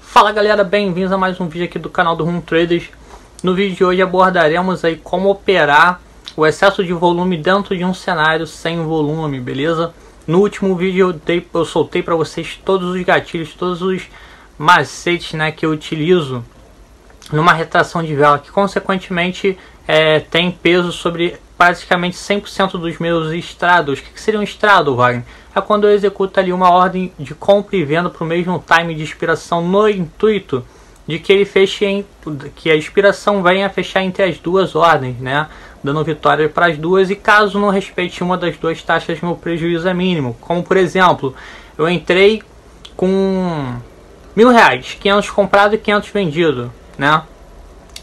Fala galera, bem-vindos a mais um vídeo aqui do canal do Room Traders. No vídeo de hoje abordaremos aí como operar o excesso de volume dentro de um cenário sem volume, beleza? No último vídeo eu soltei para vocês todos os gatilhos, todos os macetes, né, que eu utilizo numa retração de vela, que consequentemente tem peso sobre praticamente 100% dos meus straddles. O que seria um straddle, Wagner? É quando eu executo ali uma ordem de compra e venda para o mesmo time de expiração, no intuito de que ele feche que a expiração venha a fechar entre as duas ordens, né, dando vitória para as duas, e caso não respeite uma das duas taxas, meu prejuízo é mínimo. Como por exemplo, eu entrei com R$1.000, 500 comprado e 500 vendido, né?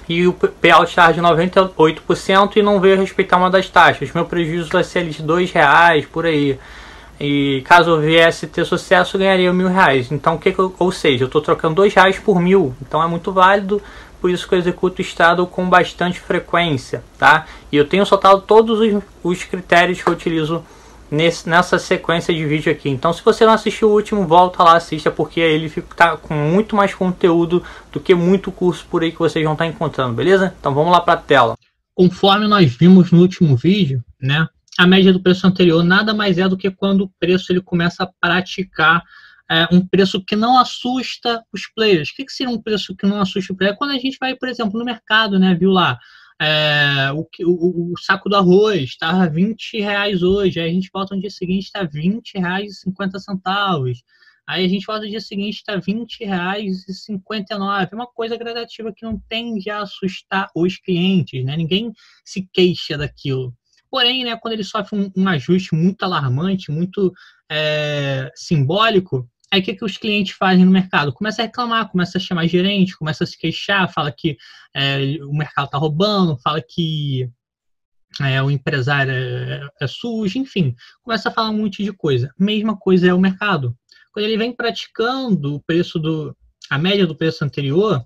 E o payout estava de 98% e não veio respeitar uma das taxas. Meu prejuízo vai ser ali de R$2 por aí. E caso eu viesse ter sucesso, eu ganharia R$1.000. Então, ou seja, eu estou trocando R$2 por 1.000. Então é muito válido, por isso que eu executo o straddle com bastante frequência, tá? E eu tenho soltado todos os critérios que eu utilizo nessa sequência de vídeo aqui. Então, se você não assistiu o último, volta lá, assista, porque ele tá com muito mais conteúdo do que muito curso por aí que vocês vão estar encontrando, beleza? Então vamos lá para a tela. Conforme nós vimos no último vídeo, né, a média do preço anterior nada mais é do que quando o preço ele começa a praticar um preço que não assusta os players. O que seria um preço que não assusta o player? Quando a gente vai, por exemplo, no mercado, né, viu lá, o saco do arroz estava R$20 hoje, aí a gente volta no dia seguinte, está R$20,50. Aí a gente volta no dia seguinte, está R$20,59. É uma coisa gradativa que não tende a assustar os clientes, né? Ninguém se queixa daquilo. Porém, né, quando ele sofre um ajuste muito alarmante, muito simbólico, aí o que os clientes fazem no mercado? Começa a reclamar, começa a chamar gerente, começa a se queixar, fala que o mercado está roubando, fala que o empresário é sujo, enfim, começa a falar um monte de coisa. Mesma coisa é o mercado. Quando ele vem praticando a média do preço anterior,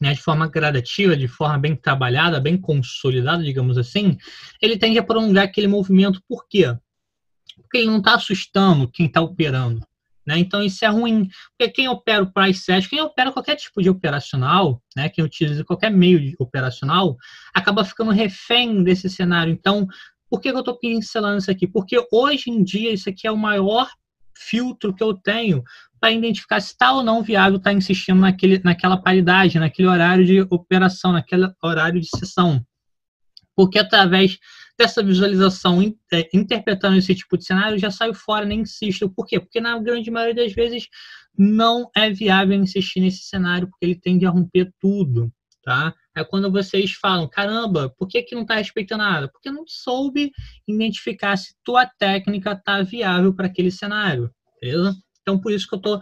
né, de forma gradativa, de forma bem trabalhada, bem consolidada, digamos assim, ele tende a prolongar aquele movimento. Por quê? Porque ele não está assustando quem está operando, né? Então isso é ruim, porque quem opera o price set, quem opera qualquer tipo de operacional, né, quem utiliza qualquer meio operacional, acaba ficando refém desse cenário. Então, por que eu estou pincelando isso aqui? Porque hoje em dia isso aqui é o maior filtro que eu tenho para identificar se está ou não viável estar insistindo naquela paridade, naquele horário de operação, naquele horário de sessão. Porque através dessa visualização, interpretando esse tipo de cenário, já saio fora, nem insisto. Por quê? Porque na grande maioria das vezes não é viável insistir nesse cenário, porque ele tende a romper tudo, tá? É quando vocês falam, caramba, por que não está respeitando nada? Porque não soube identificar se tua técnica está viável para aquele cenário, beleza? Então, por isso que eu estou,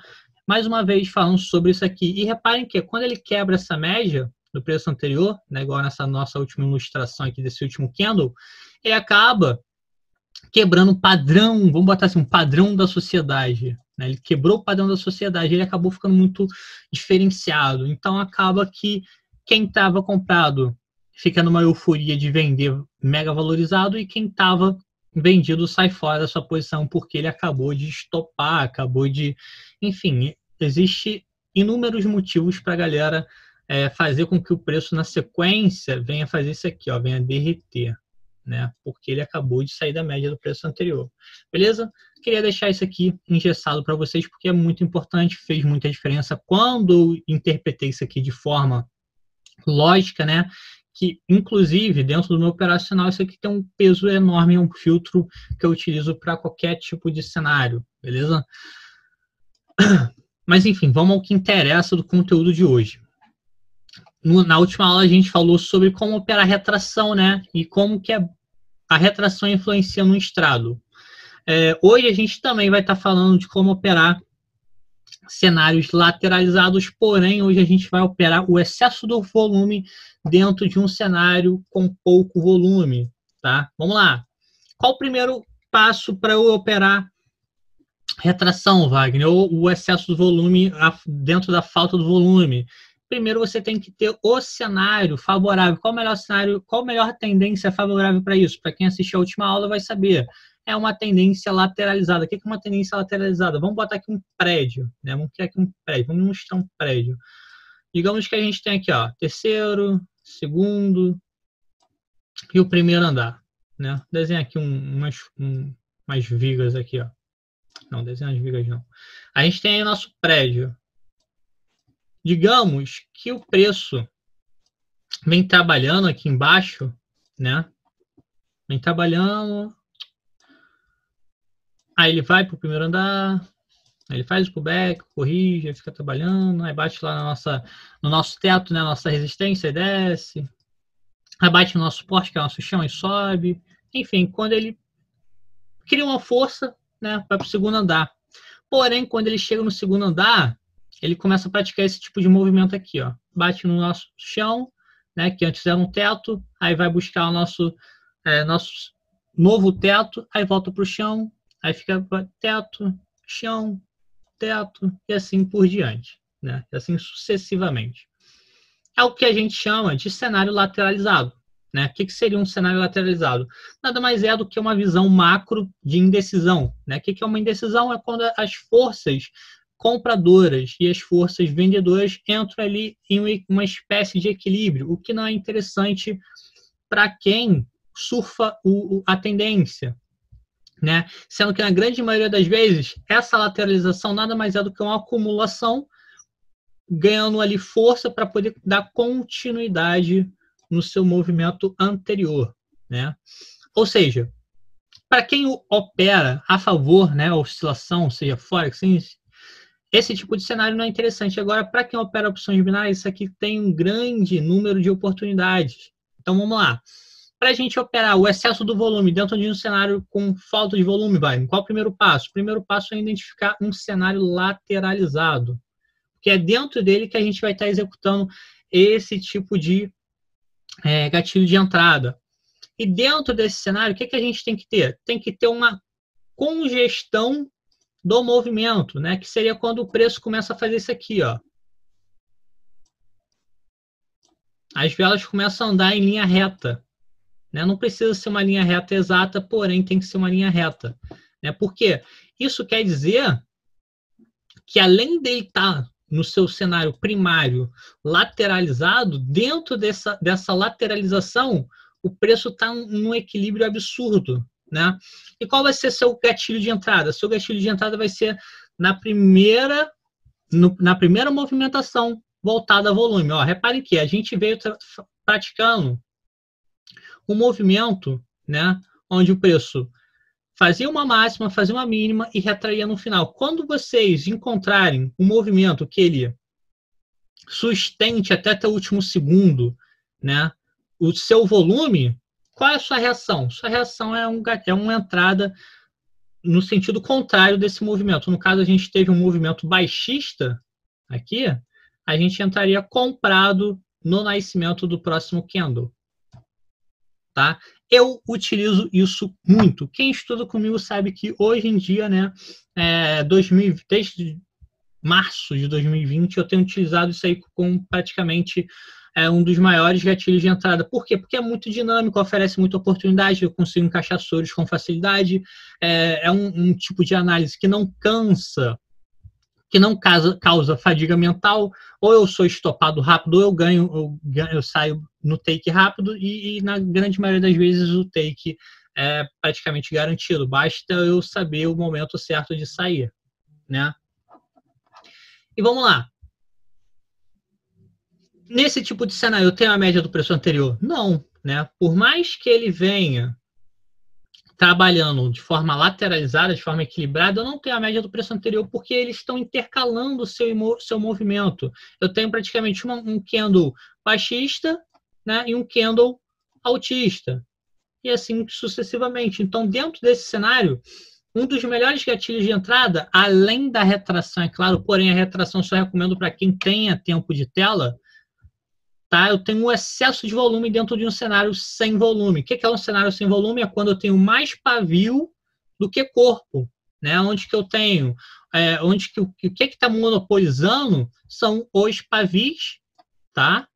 mais uma vez, falando sobre isso aqui. E reparem que quando ele quebra essa média do preço anterior, né, igual nessa nossa última ilustração aqui desse último candle, ele acaba quebrando um padrão, vamos botar assim, um padrão da sociedade, né? Ele quebrou o padrão da sociedade, ele acabou ficando muito diferenciado. Então, acaba que quem estava comprado fica numa euforia de vender mega valorizado, e quem estava vendido sai fora da sua posição porque ele acabou de estopar, acabou de... Enfim, existe inúmeros motivos para a galera fazer com que o preço na sequência venha fazer isso aqui, ó, venha derreter, né? Porque ele acabou de sair da média do preço anterior. Beleza? Queria deixar isso aqui engessado para vocês porque é muito importante, fez muita diferença quando eu interpretei isso aqui de forma lógica, né? Que, inclusive, dentro do meu operacional, isso aqui tem um peso enorme, é um filtro que eu utilizo para qualquer tipo de cenário, beleza? Mas, enfim, vamos ao que interessa do conteúdo de hoje. Na última aula, a gente falou sobre como operar retração, né? E como que a retração influencia no straddle. Hoje, a gente também vai estar falando de como operar cenários lateralizados, porém hoje a gente vai operar o excesso do volume dentro de um cenário com pouco volume, tá? Vamos lá. Qual o primeiro passo para eu operar retração, Wagner, ou o excesso do volume dentro da falta do volume? primeiro você tem que ter o cenário favorável. Qual o melhor cenário, qual a melhor tendência favorável para isso? Para quem assistiu a última aula vai saber. É uma tendência lateralizada. O que é uma tendência lateralizada? Vamos botar aqui um prédio, né? Vamos criar aqui um prédio. Vamos mostrar um prédio. Digamos que a gente tem aqui, ó, terceiro, segundo e o primeiro andar, né? Desenha aqui umas vigas aqui, ó. Não, desenha as vigas não. A gente tem aí o nosso prédio. Digamos que o preço vem trabalhando aqui embaixo, né? Vem trabalhando. Aí ele vai para o primeiro andar, aí ele faz o pullback, corrige, aí fica trabalhando, aí bate lá no nosso teto, né? Nossa resistência, e desce. Aí bate no nosso suporte, que é o nosso chão, e sobe. Enfim, quando ele cria uma força, né? Vai para o segundo andar. Porém, quando ele chega no segundo andar, ele começa a praticar esse tipo de movimento aqui, ó. Bate no nosso chão, né, que antes era um teto, aí vai buscar o nosso novo teto, aí volta para o chão, aí fica teto, chão, teto, e assim por diante, né? E assim sucessivamente. É o que a gente chama de cenário lateralizado. Né? O que seria um cenário lateralizado? Nada mais é do que uma visão macro de indecisão. Né? O que é uma indecisão? É quando as forças compradoras e as forças vendedoras entram ali em uma espécie de equilíbrio, o que não é interessante para quem surfa a tendência. Né? Sendo que, na grande maioria das vezes, essa lateralização nada mais é do que uma acumulação ganhando ali força para poder dar continuidade no seu movimento anterior, né? Ou seja, para quem opera a favor, né, a oscilação, seja Forex, esse tipo de cenário não é interessante. Agora, para quem opera opções binárias, isso aqui tem um grande número de oportunidades. Então, vamos lá. Para a gente operar o excesso do volume dentro de um cenário com falta de volume, qual o primeiro passo? O primeiro passo é identificar um cenário lateralizado, que é dentro dele que a gente vai estar executando esse tipo de gatilho de entrada. E dentro desse cenário, o que a gente tem que ter? Tem que ter uma congestão do movimento, né? Que seria quando o preço começa a fazer isso aqui, ó. As velas começam a andar em linha reta. Né? Não precisa ser uma linha reta exata, porém tem que ser uma linha reta. Né? Por quê? Isso quer dizer que além de estar no seu cenário primário lateralizado, dentro dessa lateralização, o preço está num equilíbrio absurdo. Né? E qual vai ser seu gatilho de entrada? Seu gatilho de entrada vai ser na primeira movimentação voltada a volume. Ó, reparem que a gente veio praticando um movimento, né, onde o preço fazia uma máxima, fazia uma mínima e retraía no final. Quando vocês encontrarem um movimento que ele sustente até o último segundo, né, o seu volume, qual é a sua reação? Sua reação é uma entrada no sentido contrário desse movimento. No caso, a gente teve um movimento baixista aqui, a gente entraria comprado no nascimento do próximo candle. Tá? Eu utilizo isso muito. Quem estuda comigo sabe que hoje em dia, né, desde março de 2020, eu tenho utilizado isso aí como praticamente um dos maiores gatilhos de entrada. Por quê? Porque é muito dinâmico, oferece muita oportunidade, eu consigo encaixar açores com facilidade, é um tipo de análise que não cansa, que não causa fadiga mental, ou eu sou estopado rápido, ou eu saio no take rápido, e na grande maioria das vezes o take é praticamente garantido. Basta eu saber o momento certo de sair, né? E vamos lá. Nesse tipo de cenário, eu tenho a média do preço anterior? Não, né? Por mais que ele venha trabalhando de forma lateralizada, de forma equilibrada, eu não tenho a média do preço anterior porque eles estão intercalando o seu movimento. Eu tenho praticamente um candle baixista, né, e um candle altista. E assim sucessivamente. Então, dentro desse cenário, um dos melhores gatilhos de entrada, além da retração, é claro, porém a retração só recomendo para quem tenha tempo de tela, tá? Eu tenho um excesso de volume dentro de um cenário sem volume. O que é um cenário sem volume? É quando eu tenho mais pavio do que corpo, né? Onde que eu tenho, o que está monopolizando são os pavis, tá?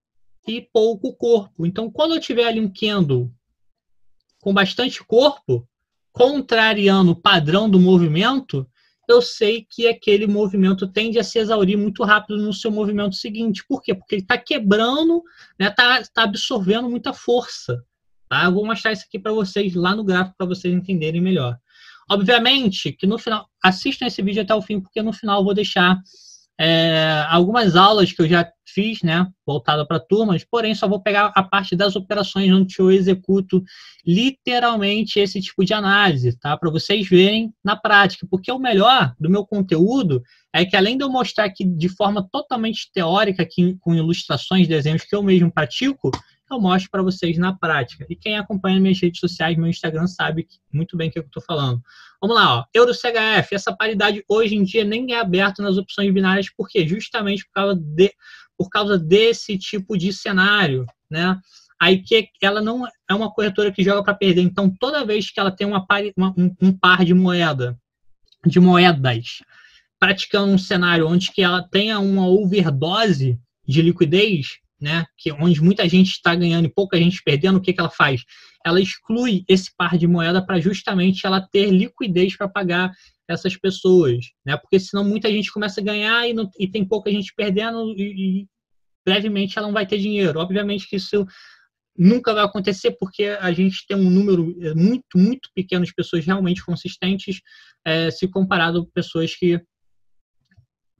E pouco corpo. Então, quando eu tiver ali um candle com bastante corpo, contrariando o padrão do movimento, eu sei que aquele movimento tende a se exaurir muito rápido no seu movimento seguinte. Por quê? Porque ele está quebrando, né, tá absorvendo muita força. Tá? Eu vou mostrar isso aqui para vocês lá no gráfico para vocês entenderem melhor. Obviamente que no final, assistam esse vídeo até o fim, porque no final eu vou deixar algumas aulas que eu já fiz, né, voltada para turmas, porém só vou pegar a parte das operações onde eu executo literalmente esse tipo de análise, tá, para vocês verem na prática, porque o melhor do meu conteúdo é que além de eu mostrar aqui de forma totalmente teórica, aqui, com ilustrações, desenhos que eu mesmo pratico, eu mostro para vocês na prática. E quem acompanha minhas redes sociais, meu Instagram, sabe muito bem o que eu estou falando. Vamos lá, ó. Euro-CHF, essa paridade hoje em dia nem é aberta nas opções binárias, por quê? Justamente por causa desse tipo de cenário, né? Aí que ela não é uma corretora que joga para perder. Então, toda vez que ela tem um par de moedas, praticando um cenário onde que ela tenha uma overdose de liquidez, né, onde muita gente está ganhando e pouca gente perdendo, o que ela faz? Ela exclui esse par de moeda para justamente ela ter liquidez para pagar essas pessoas, né? Porque senão muita gente começa a ganhar e tem pouca gente perdendo e brevemente ela não vai ter dinheiro. Obviamente que isso nunca vai acontecer porque a gente tem um número muito, muito pequeno de pessoas realmente consistentes se comparado a pessoas que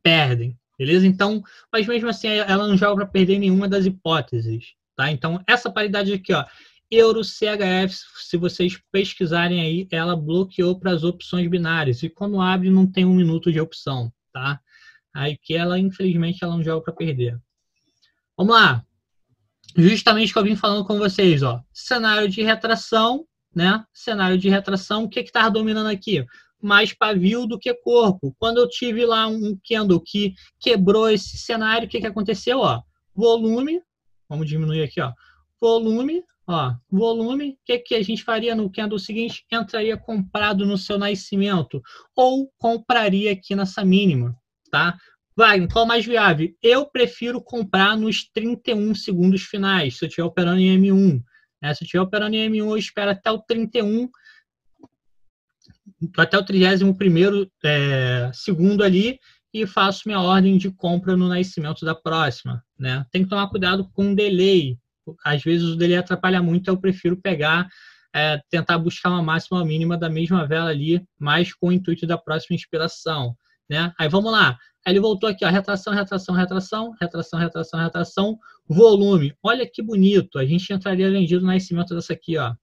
perdem. Beleza? Então, mas mesmo assim, ela não joga para perder nenhuma das hipóteses. Tá? Então, essa paridade aqui, ó, Euro-CHF, se vocês pesquisarem aí, ela bloqueou para as opções binárias. E quando abre, não tem 1 minuto de opção. Tá? Aí que ela, infelizmente, ela não joga para perder. Vamos lá. Justamente o que eu vim falando com vocês, ó. Cenário de retração, né? Cenário de retração, o que está dominando aqui? Mais pavio do que corpo. Quando eu tive lá um candle que quebrou esse cenário, o que aconteceu? Ó, volume, vamos diminuir aqui, ó, volume, o que a gente faria no candle seguinte? Entraria comprado no seu nascimento ou compraria aqui nessa mínima, tá? Vai, qual mais viável? Eu prefiro comprar nos 31 segundos finais, se eu estiver operando em M1. Se eu estiver operando em M1, eu espero até o 31, até o 31º segundo ali e faço minha ordem de compra no nascimento da próxima. Né? Tem que tomar cuidado com o delay. Às vezes o delay atrapalha muito, eu prefiro pegar, tentar buscar uma máxima ou mínima da mesma vela ali, mas com o intuito da próxima inspiração. Né? Aí vamos lá. Aí ele voltou aqui, ó, retração, retração, retração, retração, retração, retração, volume. Olha que bonito. A gente entraria vendido no nascimento dessa aqui, ó.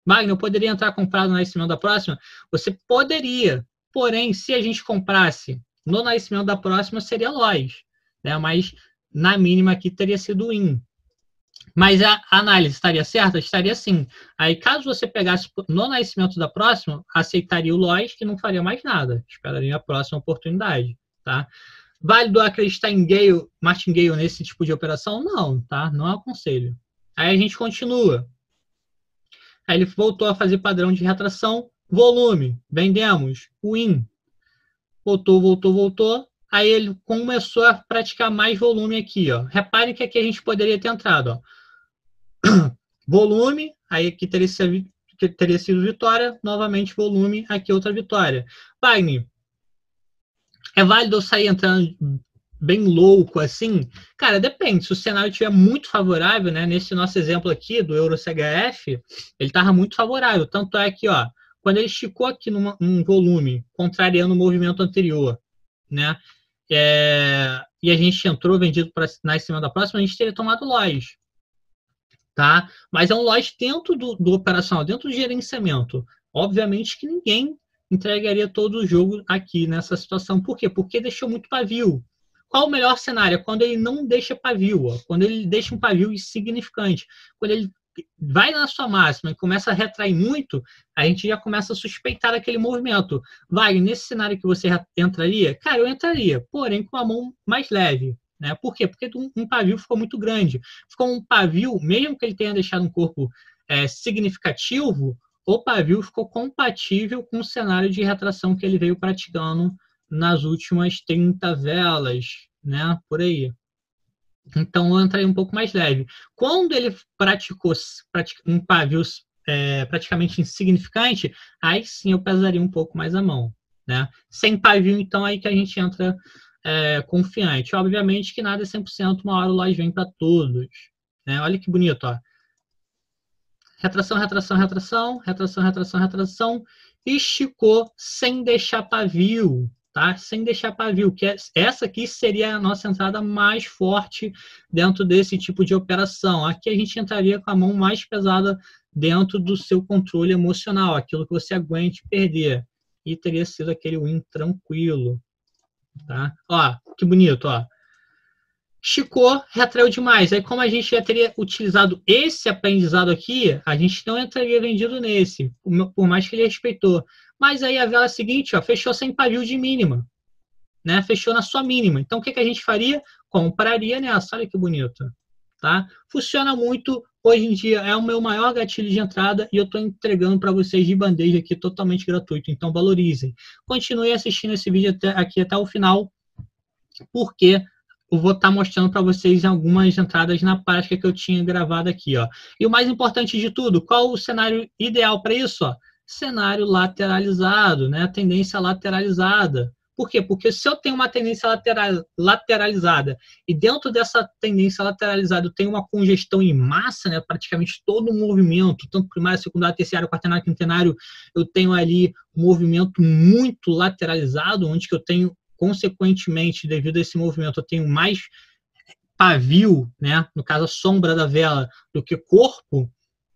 Wagner, eu poderia entrar comprado no nascimento da próxima? Você poderia. Porém, se a gente comprasse no nascimento da próxima, seria loss. Né? Mas na mínima aqui teria sido win. Mas a análise estaria certa? Estaria sim. Aí, caso você pegasse no nascimento da próxima, aceitaria o loss que não faria mais nada. Esperaria a próxima oportunidade. Tá? Válido acreditar em martingale nesse tipo de operação? Não, tá? Não aconselho. Aí a gente continua. Aí ele voltou a fazer padrão de retração. Volume, vendemos. Win. Voltou. Aí ele começou a praticar mais volume aqui. Ó. Reparem que aqui a gente poderia ter entrado. Ó. Volume, aí aqui teria sido vitória. Novamente volume, aqui outra vitória. Wagner, é válido eu sair entrando bem louco assim? Cara, depende. Se o cenário estiver muito favorável, né? Nesse nosso exemplo aqui do Euro-CHF, ele estava muito favorável. Tanto é que, ó, quando ele esticou aqui num volume, contrariando o movimento anterior, né? E a gente entrou vendido na cima da próxima, a gente teria tomado loss. Tá? Mas é um loss dentro do operacional, dentro do gerenciamento. Obviamente que ninguém entregaria todo o jogo aqui nessa situação. Por quê? Porque deixou muito pavio. Qual o melhor cenário? Quando ele não deixa pavio. Ó. Quando ele deixa um pavio insignificante. Quando ele vai na sua máxima e começa a retrair muito, a gente já começa a suspeitar daquele movimento. Vai, nesse cenário que você entraria? Cara, eu entraria, porém com a mão mais leve. Né? Por quê? Porque um pavio ficou muito grande. Ficou um pavio, mesmo que ele tenha deixado um corpo significativo, o pavio ficou compatível com o cenário de retração que ele veio praticando nas últimas 30 velas, né? Por aí. Então eu entraria um pouco mais leve. Quando ele praticou um pavio praticamente insignificante, aí sim eu pesaria um pouco mais a mão, né? Sem pavio, então, aí que a gente entra confiante. Obviamente que nada é 100%, uma hora o loja vem para todos, né? Olha que bonito, ó. Retração, retração, retração, retração, retração, retração, esticou sem deixar pavio, tá? Sem deixar pavio, que essa aqui seria a nossa entrada mais forte dentro desse tipo de operação. Aqui a gente entraria com a mão mais pesada dentro do seu controle emocional, aquilo que você aguente perder. E teria sido aquele win tranquilo, tá? Ó, que bonito, ó. Esticou, retraiu demais. Aí, como a gente já teria utilizado esse aprendizado aqui, a gente não entraria vendido nesse, por mais que ele respeitou. Mas aí a vela seguinte, ó, fechou sem pavio de mínima, né? Fechou na sua mínima. Então, o que a gente faria? Compraria nessa. Olha que bonito, tá? Funciona muito. Hoje em dia é o meu maior gatilho de entrada e eu estou entregando para vocês de bandeja aqui totalmente gratuito. Então, valorizem. Continue assistindo esse vídeo aqui até o final, porque eu vou estar mostrando para vocês algumas entradas na prática que eu tinha gravado aqui, ó. E o mais importante de tudo, qual o cenário ideal para isso? Ó? Cenário lateralizado, né? Tendência lateralizada. Por quê? Porque se eu tenho uma tendência lateralizada e dentro dessa tendência lateralizada eu tenho uma congestão em massa, né? Praticamente todo o movimento, tanto primário, secundário, terciário, quaternário, quintenário, eu tenho ali um movimento muito lateralizado, onde que eu tenho, consequentemente, devido a esse movimento, eu tenho mais pavio, né, no caso a sombra da vela, do que corpo.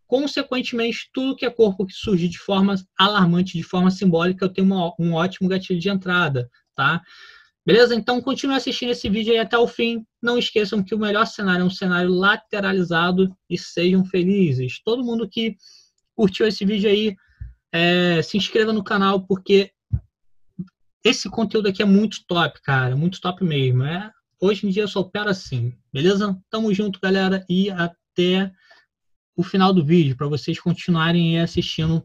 Consequentemente, tudo que é corpo que surge de forma alarmante, de forma simbólica, eu tenho um ótimo gatilho de entrada, tá? Beleza? Então, continue assistindo esse vídeo aí até o fim. Não esqueçam que o melhor cenário é um cenário lateralizado e sejam felizes. Todo mundo que curtiu esse vídeo aí, se inscreva no canal, porque esse conteúdo aqui é muito top, cara. Muito top mesmo. Hoje em dia eu só opero assim. Beleza? Tamo junto, galera. E até o final do vídeo, para vocês continuarem assistindo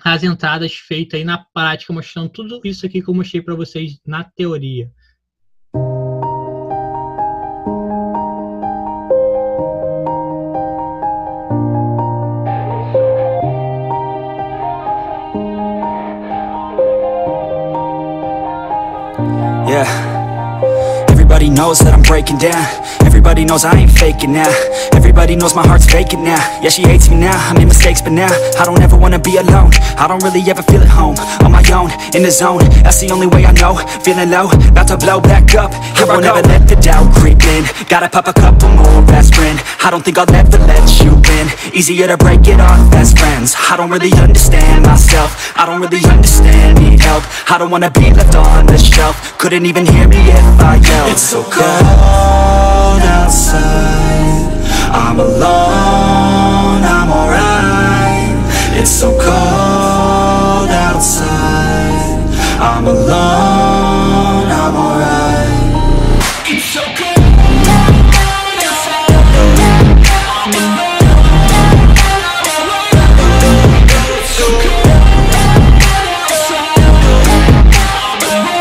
as entradas feitas aí na prática, mostrando tudo isso aqui que eu mostrei para vocês na teoria. Everybody knows that I'm breaking down. Everybody knows I ain't faking now. Everybody knows my heart's vacant now. Yeah, she hates me now, I made mistakes but now I don't ever wanna be alone. I don't really ever feel at home. On my own, in the zone, that's the only way I know. Feeling low, about to blow back up. Here I won't ever let the doubt creep in. Gotta pop a couple more aspirin. I don't think I'll ever let you in. Easier to break it off best friends. I don't really understand myself. I don't really understand, need help. I don't wanna be left on the shelf. Couldn't even hear me if I yelled. It's so cold outside, I'm alone, I'm alright. It's so cold outside, I'm alone, I'm alright. It's so cold outside, I'm alone, it's so cold outside, I'm alone.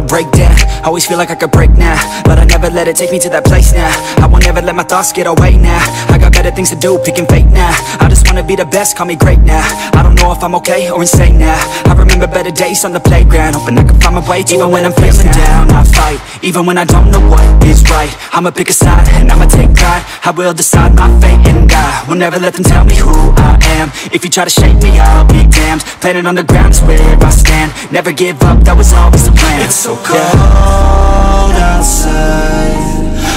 Break down, always feel like I could break now, but I never let it take me to that place now. I won't ever let my thoughts get away now. I got better things to do, picking fate now. I just wanna be the best, call me great now. I don't know if I'm okay or insane now. I remember better days on the playground, hoping I can find my way. Even when I'm feeling down, I fight. Even when I don't know what is right, I'ma pick a side and I'ma take pride. I will decide my fate and I will never let them tell me who I am. If you try to shake me, I'll be damned. Planet on the ground is where I stand. Never give up, that was always the plan. It's so cold outside,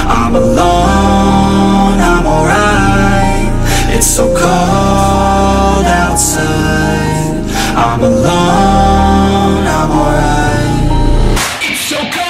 I'm alone, I'm alright. It's so cold outside, I'm alone, I'm alright. It's so cold.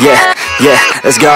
yeah, let's go.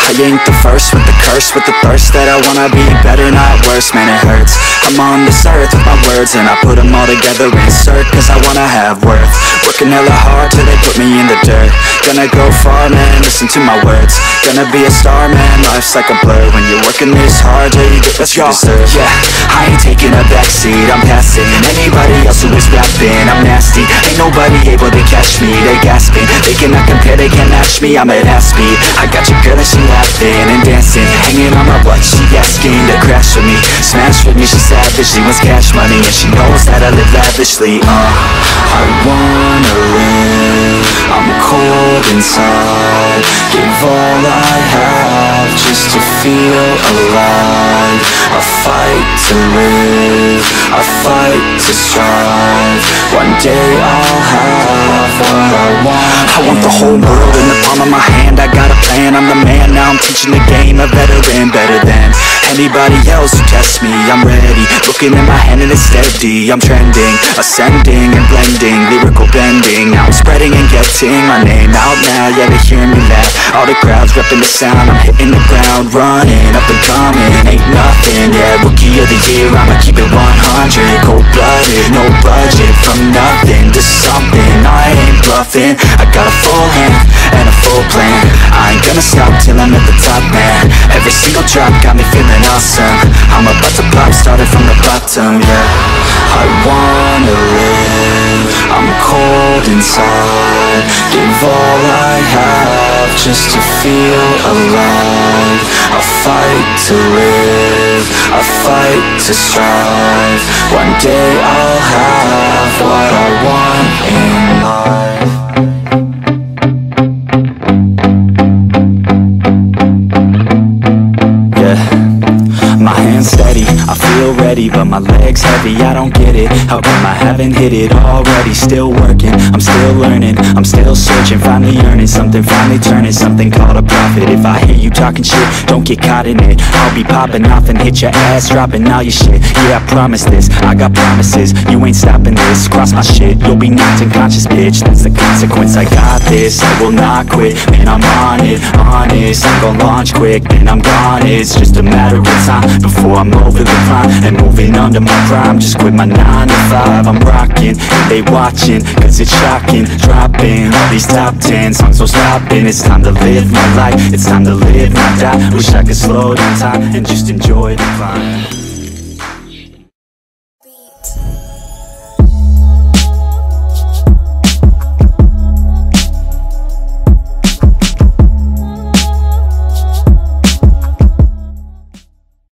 I ain't the first with the curse, with the thirst that I wanna be better, not worse, man it hurts. I'm on this earth with my words and I put them all together, insert, cause I wanna have worth. Working hella hard till they put me in the dirt. Gonna go far, man, listen to my words. Gonna be a star, man, life's like a blur. When you're working this hard, yeah, you get what you deserve. Yeah, I ain't taking a backseat, I'm passing anybody else who is rapping. I'm nasty, ain't nobody able to catch me. They gasping, they cannot compare, they can't match me. I'm at half speed, I got your girl and she laughing and dancing, hanging on my butt, she asking to crash with me, smash with me, she savage, she wants cash money, and she knows that I live lavishly. I wanna live, I'm cold inside, give all I have just to feel alive. I fight to live, I fight to strive, one day I'll have what I want. I want the whole world in the palm of my hand, I got a plan, I'm the man, now I'm teaching the game, a veteran, better than anybody else who tests me. I'm ready, looking at my hand and it's steady. I'm trending, ascending and blending, lyrical bending. Now I'm spreading and getting my name out now. Yeah, they hear me laugh, all the crowds repping the sound. I'm hitting the ground, running, up and coming, ain't nothing. Yeah, rookie of the year, I'ma keep it 100. Cold-blooded, no budget, from nothing to something. I ain't bluffing, I got a full hand and a full plan. I ain't gonna stop till I'm at the top, man. Every single drop got me feeling awesome. I'm about to pop, started from the bottom, yeah. I wanna live, I'm cold inside, give all I have just to feel alive. I fight to live, I fight to strive, one day I'll have what I want in life. My hands steady, I feel ready, but my legs heavy, I don't get it. How come I haven't hit it already? Still working, I'm still learning, I'm still searching, finally earning something, finally turning something called a profit. If I hear you talking shit, don't get caught in it. I'll be popping off and hit your ass, dropping all your shit. Yeah, I promise this, I got promises, you ain't stopping this. Cross my shit, you'll be knocked unconscious, bitch. That's the consequence, I got this, I will not quit. Man, I'm on it, honest, I'm gon' launch quick, then I'm gone. It's just a matter of time before I'm over the prime and moving under my prime. Just quit my 9 to 5, I'm rocking, and they watching, cause it's shocking. Dropping all these top 10 songs, so stopping. It's time to live my life, it's time to live, not die. Wish I could slow down time and just enjoy the climb.